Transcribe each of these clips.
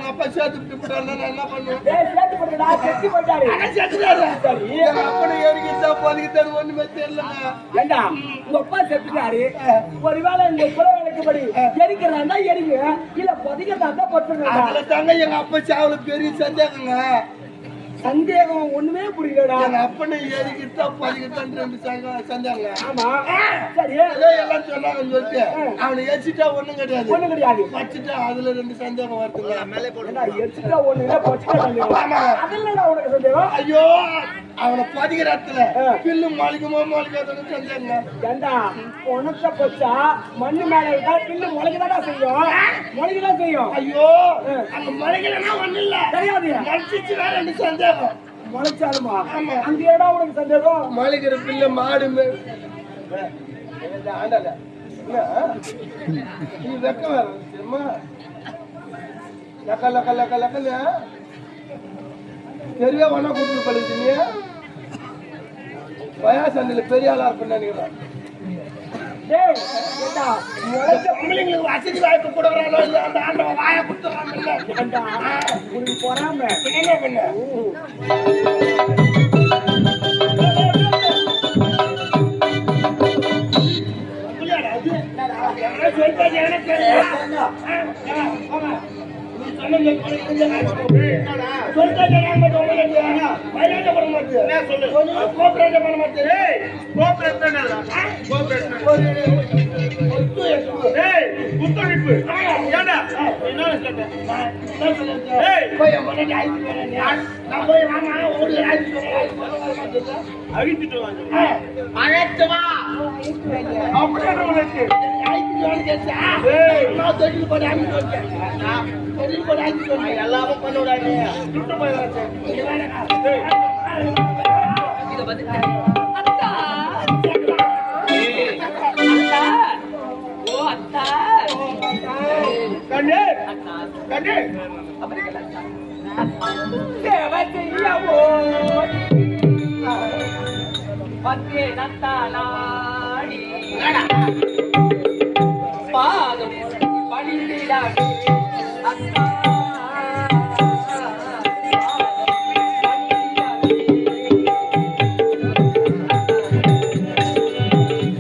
அப்பா சேர்த்து போட்டாருன்னா நான் என்ன பண்ணுவேன்? சேர்த்து போட்டா செத்து போட்டாரு. அப்பனை எரிக்கிட்டா பதிக்கிட்டாரு ஒண்ணுமே தெரியலங்க. ஏண்டா உங்க அப்பா செத்துட்டாரு, ஒருவேளை இந்த குலவழக்கப்படி எரிக்கிறதா எரிங்க, இல்ல பதிக்கிறதா பட்டுருங்க. அதுல தாங்க எங்க அப்பா சாவலுக்கு பெரிய சந்தேகங்க. சந்தேகம் ஒண்ணுமே புரியலடா. எங்க அப்பனை எரிக்கிட்டா பதிக்கிட்டான்னு ரெண்டு சந்தேகங்க. ஆமா சரி, எல்லாம் சொன்னாங்கன்னு சொல்லிட்டு அவனை எரிச்சிட்டா ஒண்ணும் கிடையாது, ஒண்ணும் கிடையாது. வச்சுட்டா அதுல ரெண்டு சந்தேகம் வருதுங்க. எரிச்சிட்டா ஒண்ணு, பச்சிட்டா சந்தேகம். அதுல உனக்கு சந்தேகம்? ஐயோ அவனை பதிக்கிற இடத்துல பில்லு மாளிகமோ மாளிகாதோன்னு சந்தேகங்க. ஏண்டா உனக்க பச்சா மண்ணு மேல இருக்கா, பில்லு முளைக்கதான் செய்யும், முளைக்கதான் செய்யும். ஐயோ அங்க முளைக்கலன்னா ஒண்ணு இல்ல, தெரியாது. முளைச்சிச்சுன்னா ரெண்டு சந்தேகம். முளைச்சாலுமா அங்க ஏடா உனக்கு சந்தேகம்? முளைக்கிற பில்லு மாடு ஆண்டல நீ வெக்க வேற லக்க லக்க லக்க லக்கன்னு பெரிய வன கூட்டு பழிச்சுங்க. பயாசந்தில பெரிய ஆளா இருப்பேன்னு நினைக்கிறேன். வசதி வாய்ப்பு கொடுக்குறானோ இல்ல அந்த ஆண்டவன் வாயை கொடுத்துறான் பொறாம என்ன பண்ண எல்லாரும் பண்ணுவாங்க. பாதம் பணிந்திடாது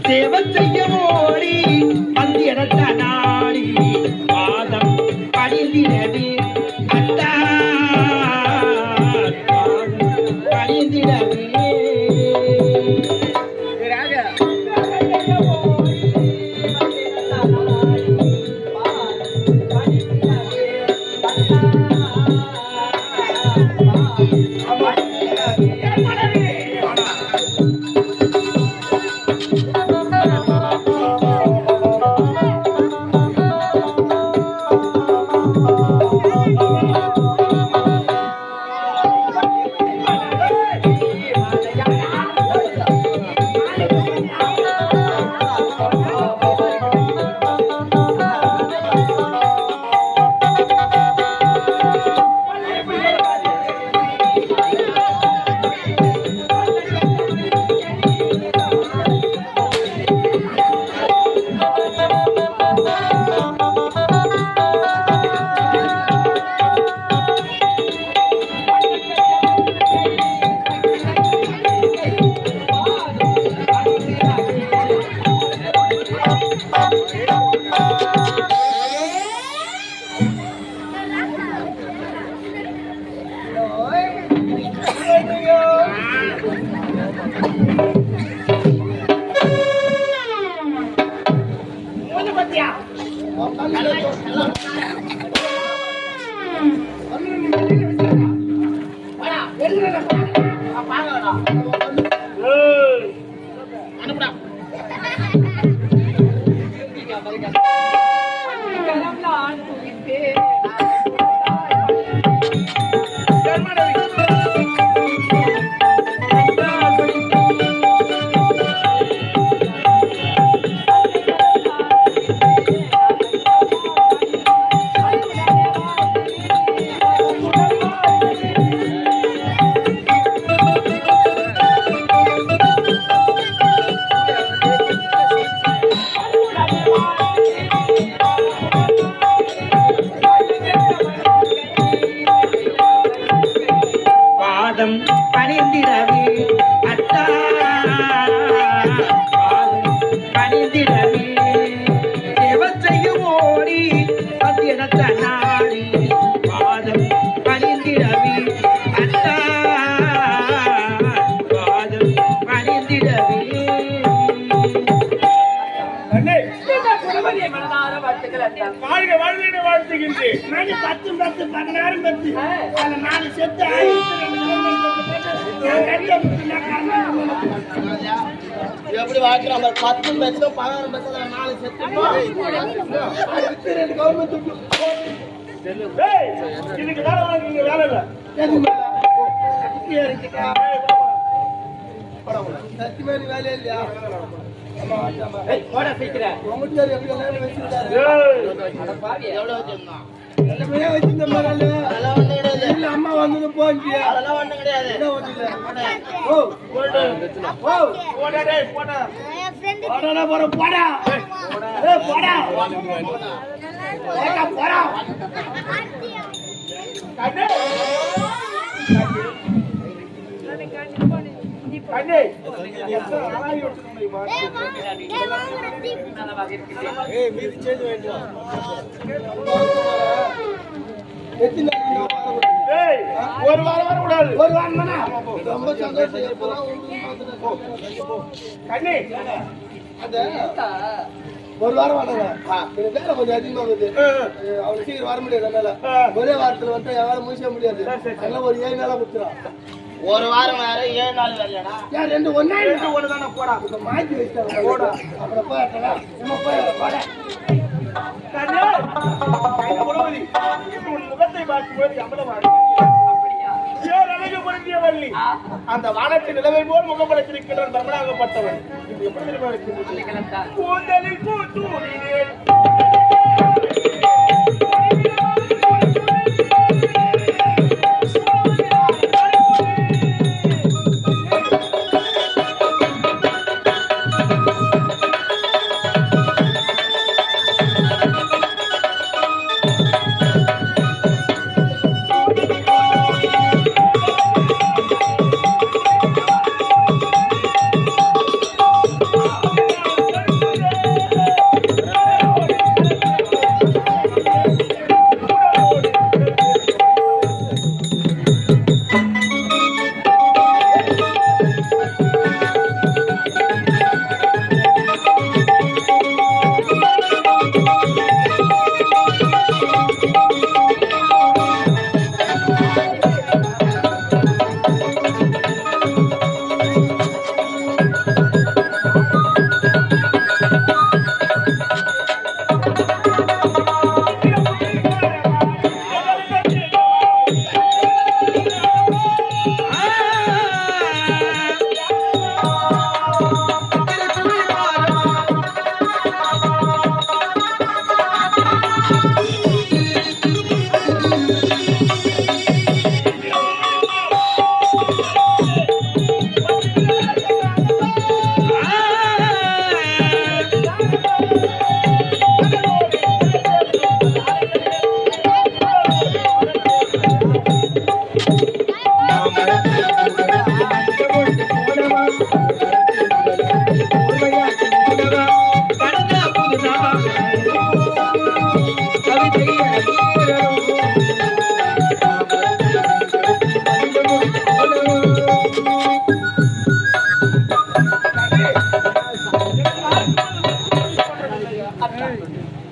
சேவல் செய்ய ஓடி அந்த இடத்த நாடி பாதம் பணிந்திடவே அத்தா பணிந்திடவே பாதம் பணிந்திடவே அத்தா பாதம் பணிந்திடவே தேவன் செய்யும் ஓடி பத்தியனத்த நாடி பாதம் பணிந்திடவே அத்தா பாதம் பணிந்திடவே. இந்த குருபதியை மனதார வாழ்த்துக்கள் அண்ணா. வாழ்க வாழ்வினை வாழ்த்துகின்றேன். மணி 10 10 16 10 அந்த 4 செத்து எப்படி வாழ்க்கிறோம்? 10 லட்சம் 16 லட்சம் 4 செத்து இதுக்கு வேலை வாங்க வேலை இல்ல சத்தியமாரி வேலையே இல்லையா? போட சீக்கிரம். அம்மா வந்தது போச்சு. ஒரு வாரம் வர கூடாது. ஒரு வாரம் ரொம்ப சந்தோஷம். ஒரு வாரம் வரல. வேலை கொஞ்சம் அதிகமா வருது. அவனுக்கு சீக்கிரம் வர முடியாது. அதனால ஒரே வாரத்துல வந்து யாரும் முடிச்ச முடியாது. எல்லாம் ஒரு 7 நாளா கொடுத்துறான். ஒரு வாரம் வேற 7 நாள் வேலையாடா? யார் 2 ஒண்ணா 2 ஒண்ணு தானே போடா. இப்ப மாத்தி வச்சிட்டாங்க. போடா. அப்புறம் போடா. நம்ம போய் போடா. கண்ணே. கையில போடுவதி. உன் முகத்தை பார்க்கும்போது அமலமாடி. அப்படியா? ஏன் அழகு பொருந்திய வள்ளி. அந்த வானத்தின் நிலவை போல் முகப்படத்திருக்கிற பிரம்மனாகப்பட்டவன். இது எப்படி தெரியுமா இருக்கு? கூந்தலில் பூத்தூரினேன்.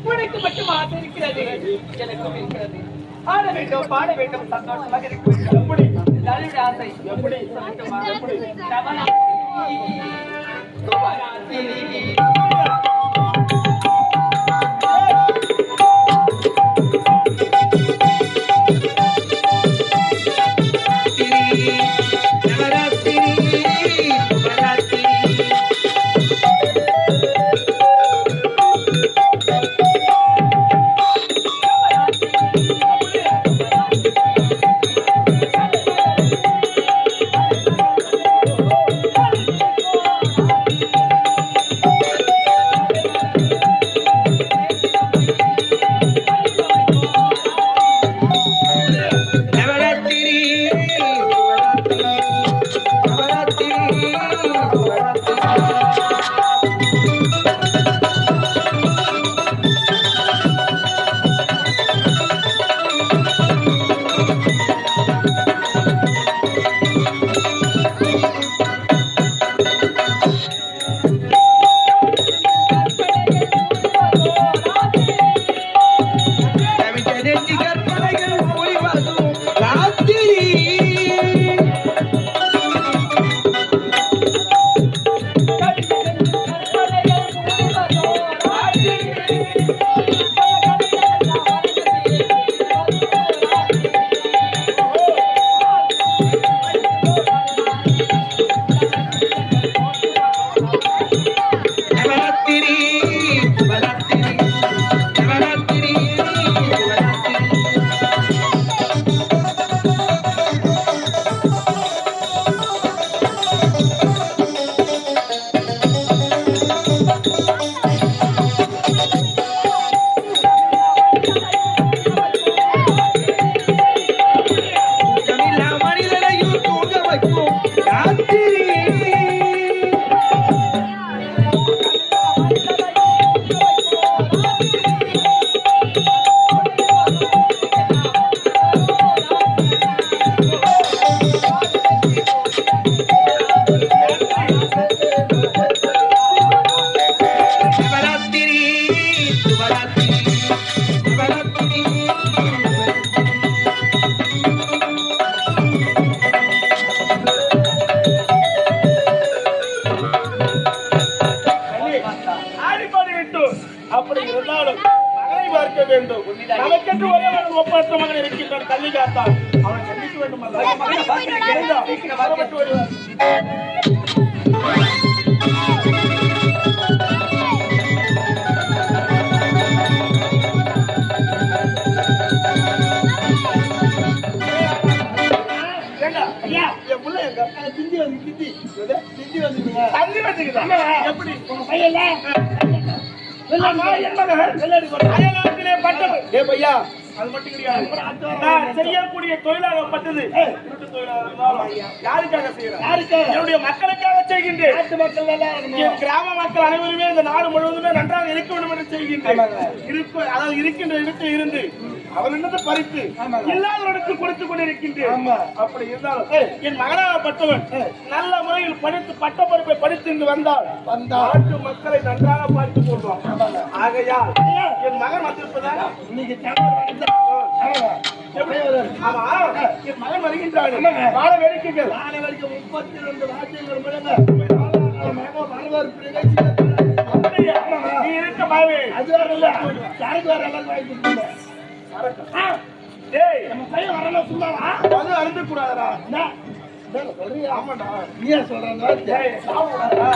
உனக்கு மட்டும் ஆசை இருக்கிறது, எனக்கும் இருக்கிறது. ஆட வேண்டும், பாட வேண்டும், சந்தோஷமாக இருக்க வேண்டும். எப்படி நலிவுடைய ஆசை? எப்படி சொல்லட்டுமா? எப்படி சொல்லி காத்தான் அவனை கண்டிக்க வேண்டும் அல்ல வரப்பட்டு வருவார் என் புள்ள எங்க திண்டி வந்து திண்டி வந்துருங்க தள்ளி வச்சுக்குதா எப்படி உங்க பையன் அயலாத்திலே பட்டது ஏ பையா அது மட்டும் கிடையாது நான் செய்யக்கூடிய தொழிலாகப்பட்டது திருட்டு தொழிலாக இருந்தாலும் யாருக்காக செய்யறேன் யாருக்காக? என்னுடைய மக்களுக்காக செய்கின்றேன் நாட்டு மக்கள் நல்லா இருக்கணும். என் கிராம மக்கள் அனைவருமே இந்த நாடு முழுவதுமே நன்றாக இருக்க வேண்டும் என்று செய்கின்றேன் அதாவது இருக்கின்ற இடத்தில் இருந்து அவனிடத்தை பறித்து இல்லாதவனுக்கு கொடுத்து கொண்டிருக்கின்றேன் அப்படி இருந்தாலும் என் மகனாகப்பட்டவன் நல்ல முறையில் படித்து பட்ட படிப்பை படித்து இங்கு வந்தால் நாட்டு மக்களை நன்றாக பார்த்து கொள்வான் ஆகையா என் மகன் வந்திருப்பதாக இன்னைக்கு ஆமா என் மகன் வருகின்றான் வாழ வேடிக்கைகள் 32 ராஜ்யங்கள் அப்படியா? நீ இருக்க மாவே அது வேற இல்ல சரக்கு வேற எல்லாம் வாங்கி கொடுத்தீங்க. டேய் நம்ம பையன் வரலாம் சும்மாவா அது அருந்து கூடாதா சொல்றீங்க ஆமாடா நீயா சொல்றாங்க டேய் சாவுடாடா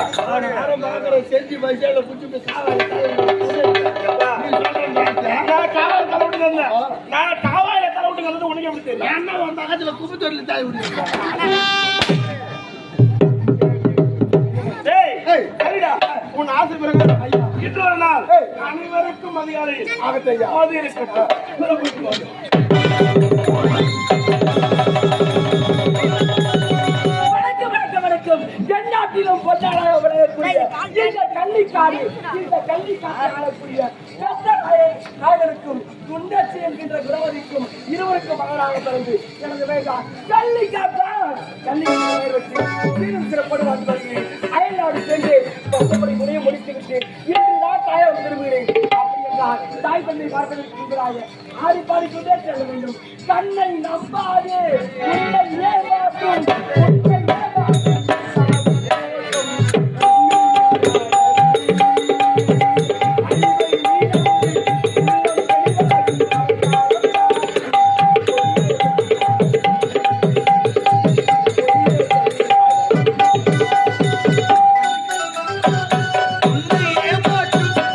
யாரும் பாக்குற செஞ்சு பைசால குடிச்சு நான் காவாய் தலைவிட்டு இருந்தேன் நான் காவாயில தலைவிட்டு இருந்தது உனக்கு எப்படி தெரியும் என்ன ஒரு பக்கத்துல குப்பை தொழில் தாய் விடுங்க டேய் சரிடா உன் ஆசை பிறகு இன்று ஒரு நாள் அனைவருக்கும் அதிகாரி ஆகத்தையா அது இருக்கட்டும் வணக்கம் எந்நாட்டிலும் பொன்னாளாக விளையக்கூடிய இந்த கள்ளிக்காடு ஆளக்கூடிய நாயகருக்கும் துண்டச்சி என்கின்ற குணவதிக்கும் இருவருக்கும் மகனாக பிறந்து எனது வேண்டாம் கள்ளிக்காட்டு சிறப்போடு வந்து வருகிறேன் அயல்நாடு சென்று பசுபடி முறையை முடித்துவிட்டு இன்று நான் தாயம் திரும்புகிறேன் அப்படி என்றால் தாய் தந்தை பார்ப்பதற்கு முன்பதாக ஆடி பாடிக்கொண்டே செல்ல வேண்டும் கண்ணை நம்பாதே உன்னை ஏமாற்றும் உன்னை ஏமாற்றும்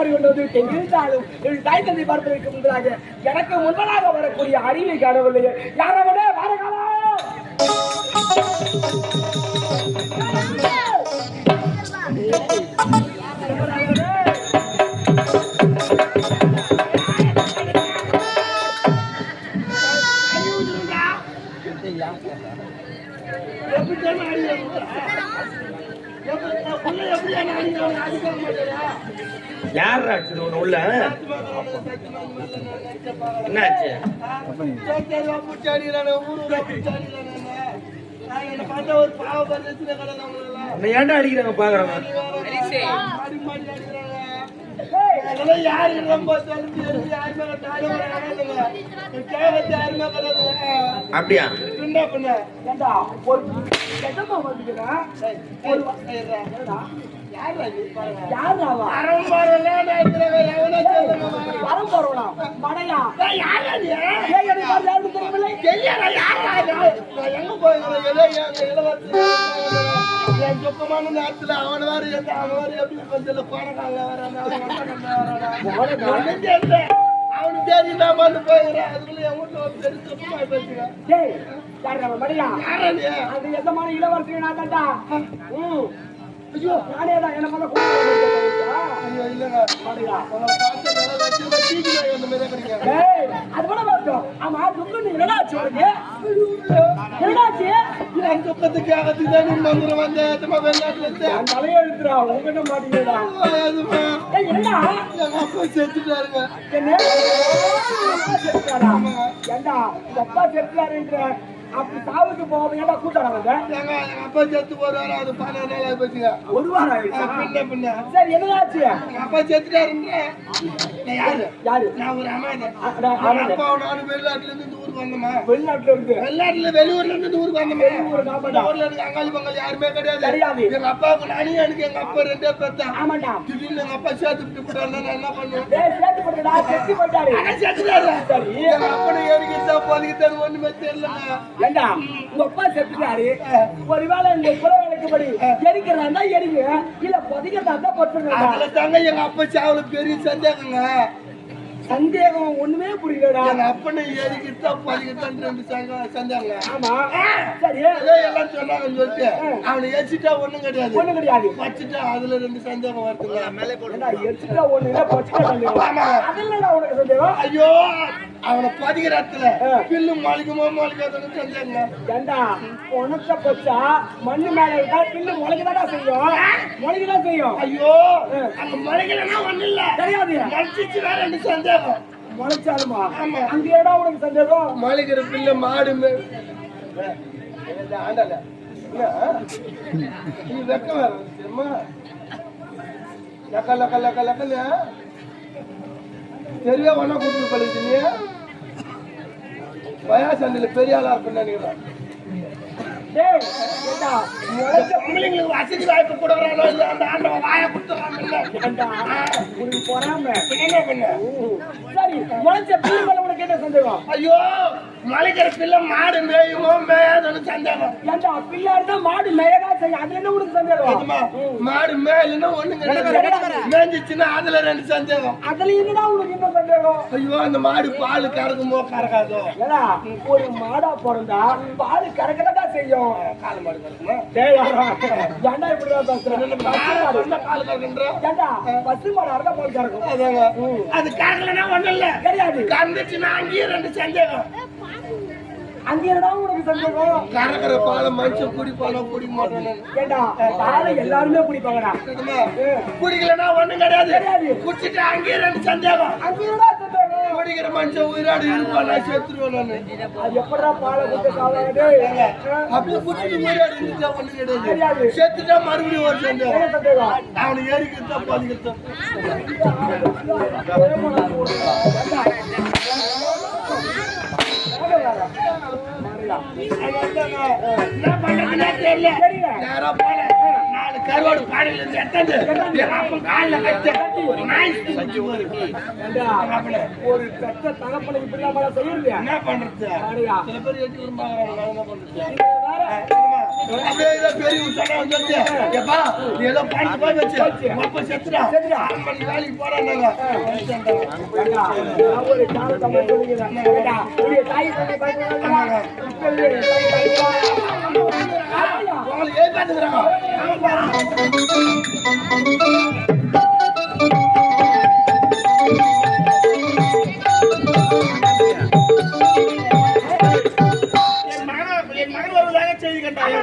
பாடி கொண்டு வந்து எங்கிருந்தாலும் என் தாய் தந்தை பார்ப்பதற்கு முன்பதாக எனக்கு முன்பதாக வரக்கூடிய அறிவை காணவில்லையே யாரவனே வரகாலா யார் ஆச்சு ஒண்ணு உள்ள என்னாச்சு ஏன்டா அடிக்கிறாங்க பாக்குறாங்க அப்படியா சொக்கமான நேரத்துல அவன் வேற எப்படி கொஞ்சம் பணக்கால அவனுக்கு தெரியும் நான் வந்து போயிருக்கேன் அதுக்குள்ள என் வீட்டுல ஒரு பெரிய சொக்கமா பேசுறேன் அது எந்தமான இளவரசி நான் தான்டா ஐயோ நானே தான் என்ன பண்ண ஐயோ இல்லங்க அது கூட பார்த்தோம் ஆமா துக்கு என்னடாச்சு உனக்கு என்னடாச்சு என் துக்கத்துக்கு அகத்துதான் மந்திரம் வந்த வெளிநாட்டுல இருந்து தலையை எழுத்துறா உங்ககிட்ட மாட்டீங்கடா என்னடா எங்க அப்பா செத்துட்டாருங்க என்ன செத்துட்டாரா ஏண்டா அப்பா செத்துட்டாருன்ற அப்படி சாவுக்கு போவோம் ஏன்டா கூட்டாங்க எங்க அப்பா செத்து போறாரு அது 12 நாள் ஆகி போச்சுங்க ஒரு வாரம் ஆயிடுச்சு பின்ன சரி என்னடாச்சு எங்க அப்பா செத்துட்டாருங்க யாரு நான் ஒரு அம்மாதான் அப்பா நானும் வெளிநாட்டுல இருந்து இந்த ஊருக்கு வந்தோமா வெளிநாட்டுல இருந்து வெளியூர்ல இருந்து இந்த ஊருக்கு வந்தோமா ஊர்ல எனக்கு அங்காளி பங்காளி யாருமே கிடையாது எங்க அப்பாவுக்கு நானே எனக்கு எங்க அப்பா 2 பேர் ஆமாண்டா திடீர்னு எங்க அப்பா சேர்த்து விட்டுறாரு நான் என்ன பண்ணுவேன் சேர்த்து போட்டுடா செத்து போட்டாரு செத்துட்டாரு சரி எங்க அப்பனை ஏறிக்கிட்டா போதிக்கிட்டாரு ஒண்ணுமே தெரியலங்க ஏண்டா உங்க அப்பா செத்துட்டாரு ஒருவேளை இந்த புற வேலைக்குபடி எரிக்கிறதா எரிங்க இல்ல பொதிக்கிறதா பொத்துங்க அதுல தாங்க எங்க அப்பா சாவுல பெரிய சந்தேகங்க சந்தேகம் ஒண்ணுமே புரியலடா எங்க அப்பனை ஏறிக்கிட்டா போதிக்கிட்டான்னு 2 சந்தேகங்க ஆமா சரி எல்லாம் சொன்னாங்கன்னு சொல்லிட்டு அவனை எரிச்சிட்டா ஒண்ணும் கிடையாது வச்சுட்டா அதுல 2 சந்தேகம் வருதுங்க எரிச்சிட்டா ஒண்ணு இல்ல பச்சிட்டா சந்தேகம் அதுல உனக்கு சந்தேகம் ஐயோ அவனை பதிக்கிற இடத்துல பில்லு மாளிகமோ மாளிகாதோன்னு சந்தேகங்க ஏண்டா உனக்க பச்சா மண்ணு மேல இருக்கா பில்லு முளைக்கதான் செய்யும் ஐயோ அங்க முளைக்கலன்னா ஒண்ணு இல்ல தெரியாது மறைச்சிச்சுனா 2 சந்தேகம் முளைச்சாலுமா அங்க ஏடா உனக்கு சந்தேகம் மாளிகிற பில்லு மாடு ஆண்டல நீ வெக்க வேற தெரியுமா லக்கன்னு தெரிய ஒன்னா கூட்டு பழிச்சுங்க பயாசண்டில பெரிய ஆளா இருக்குன்னு நினைக்கிறேன் வசதி வாய்ப்பு கொடுக்குறானோ இல்ல அந்த ஆண்டவன் வாயை கொடுத்துறான் பொறாம சரி முளைச்ச பிள்ளை மேல உனக்கு என்ன சந்தேகம் ஐயோ மலைக்கிற பிள்ளை மாடு மேயுமோ மேயாதுன்னு சந்தேகம் ஏண்டா பிள்ளை இருந்தா மாடு மேயதா செய்யும் அதுல என்ன உனக்கு சந்தேகம் மாடு மேயலன்னா ஒண்ணு கிடையாது மேய்ஞ்சிச்சுன்னா அதுல 2 சந்தேகம் அதுல என்னடா உனக்கு என்ன சந்தேகம் ஐயோ அந்த மாடு பால் கறக்குமோ கறக்காதோ ஏடா ஒரு மாடா பிறந்தா பால் கறக்கதா செய்யும் கால மாடு கறக்குமா ஏண்டா இப்படிதான் பேசுறேன் பால் கறக்குன்ற ஏண்டா பசு மாடு அறக்க பால் கறக்கும் அது கறக்கலன்னா ஒண்ணும் இல்ல கிடையாது கறந்துச்சுன்னா அங்கேயே 2 சந்தேகம் அங்க என்னடா உனக்கு சந்தேகம் கறக்கிற பாலை மனுஷன் குடிப்பானோ குடிக்க மாட்டானு ஏண்டா பாலை எல்லாருமே குடிப்பாங்கடா குடிக்கலன்னா ஒண்ணும் கிடையாது குடிச்சிட்டு அங்கேயே 2 சந்தேகம் அங்க என்னடா சந்தேகம் குடிக்கிற மனுஷன் உயிராடு இருப்பானா செத்துருவேன் நானு அது எப்படா பாலை குடிக்க சாவாது அப்படி குடிச்சிட்டு உயிராடு இருந்துச்சா ஒண்ணும் கிடையாது செத்துட்டா மறுபடியும் ஒரு சந்தேகம் அவனை ஏறிக்கிட்டா பாதிக்கிட்டான் என்ன பண்றதுன்னா தெரியல நேரா போல 4 கருவாடு பாடையில இருந்து எட்டாந்து அப்ப கால்ல கட்டி நாய் செஞ்சு ஒரு பெற்ற தகப்பனை இப்படி செய்யுது என்ன பண்றது சில பேர் எட்டி விரும்பாங்க என்ன பண்றது அப்படியே ஏதோ பெரிய உச்சமா வந்து எப்பா நீ ஏதோ பாட்டு போய் வச்சு அப்ப செத்துடா ஆறு மணிக்கு வேலைக்கு போறாங்க ஒரு காலத்தை மட்டும் சொல்லுகிறேன். உடைய தாய் தந்தை பயன்படுத்துறாங்க. உங்களுக்கு ஏன் காட்டுக்கிறாங்க என் மகன் வருவதாக செய்தி கண்டாங்க.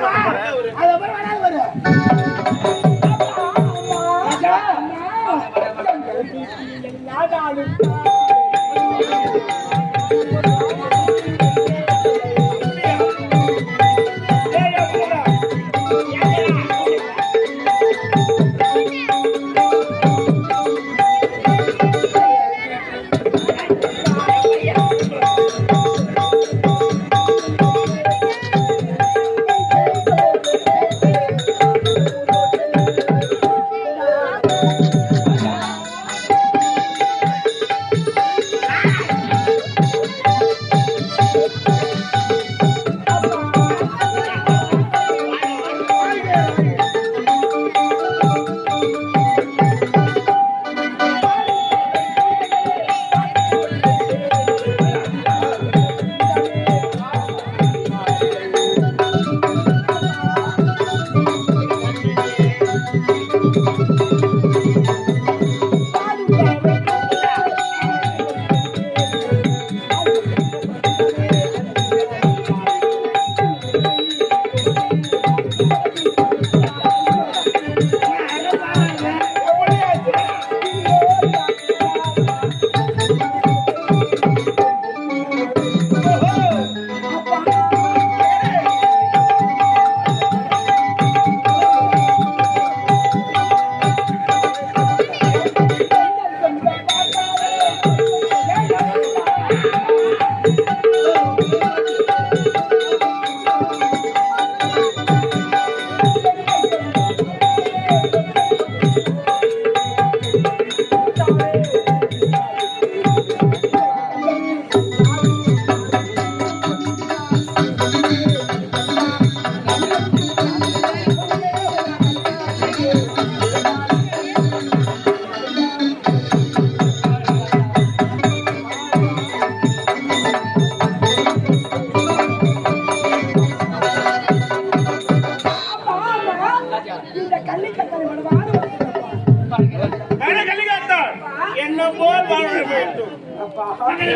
என்ன போல் வாழ வேண்டும்.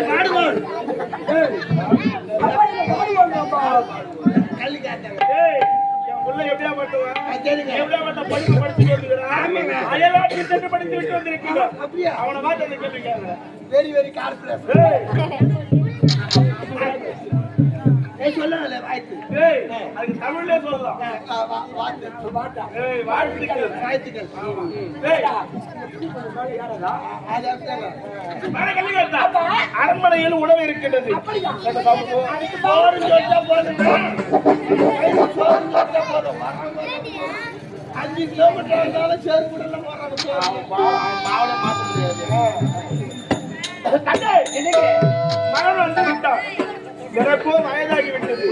மாடுவோம் வெரி வெரி கார்பரேட் சொல்லல வாய்த்து அதுக்கு தமிழ்ல சொல்லலாம். வாழ்த்துக்கள் அரண்மனையில் உணவு இருக்கின்றது. 5 கிலோமீட்டர் இருந்தாலும் சேர்ப்பு மகன் வந்து விட்டான். எனக்கோ வயதாகிவிட்டது.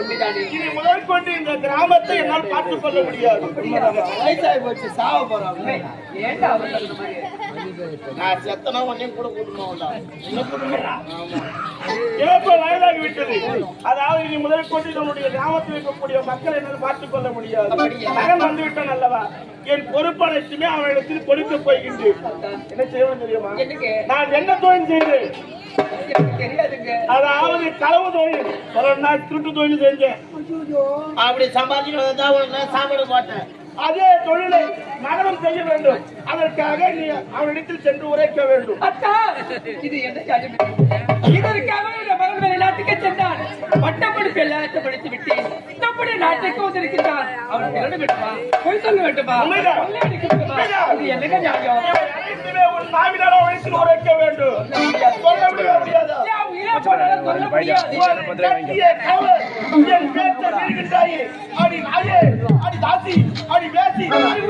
இனி முதல் கொண்டு இந்த கிராமத்தை என்னால் பார்த்துக் கொள்ள முடியாது. வயசாகி போச்சு சாவ போறாங்க. நான் செத்தனா ஒன்னையும் கூட கூட்டணும். எனக்கோ வயதாகிவிட்டது. அதாவது இனி முதல் கொண்டு நம்முடைய கிராமத்தில் இருக்கக்கூடிய மக்கள் என்னால் பார்த்துக் கொள்ள முடியாது. மகன் வந்து விட்டான் அல்லவா, என் பொறுப்பனைத்துமே அவனிடத்தில் கொடுக்க போகின்றேன். என்ன செய்வேன் தெரியுமா? நான் என்ன தொழில் செய்தேன்? அதாவது களவு தொழில், ஒரு நாள் திருட்டு தொழில் செஞ்சேன். அப்படி சம்பாதிச்சு சாப்பாடு போட்டேன். அதே தொழிலை மகனும் செய்ய வேண்டும். அதற்காக நீ அவனிடத்தில் சென்று உரைக்க வேண்டும். அத்தா, இது என்ன காரியம்? இதற்காக இந்த மகன் நாட்டுக்கு சென்றான். பட்டப்படிப்பு எல்லாத்தையும் படித்து விட்டு நம்முடைய நாட்டுக்கு வந்திருக்கிறான். அவன் சொல்ல வேண்டுமா? பொய் சொல்ல வேண்டுமா? இது என்னங்க நியாயம்? அனைத்துமே உன் நாவினால அவனிடத்தில் உரைக்க வேண்டும். சொல்ல முடியாது. சொல்ல முடியாது. என் பேச்சை மீறுகின்றாயே. அடி நாயே, அடி தாசி, அடி வேசி, அடி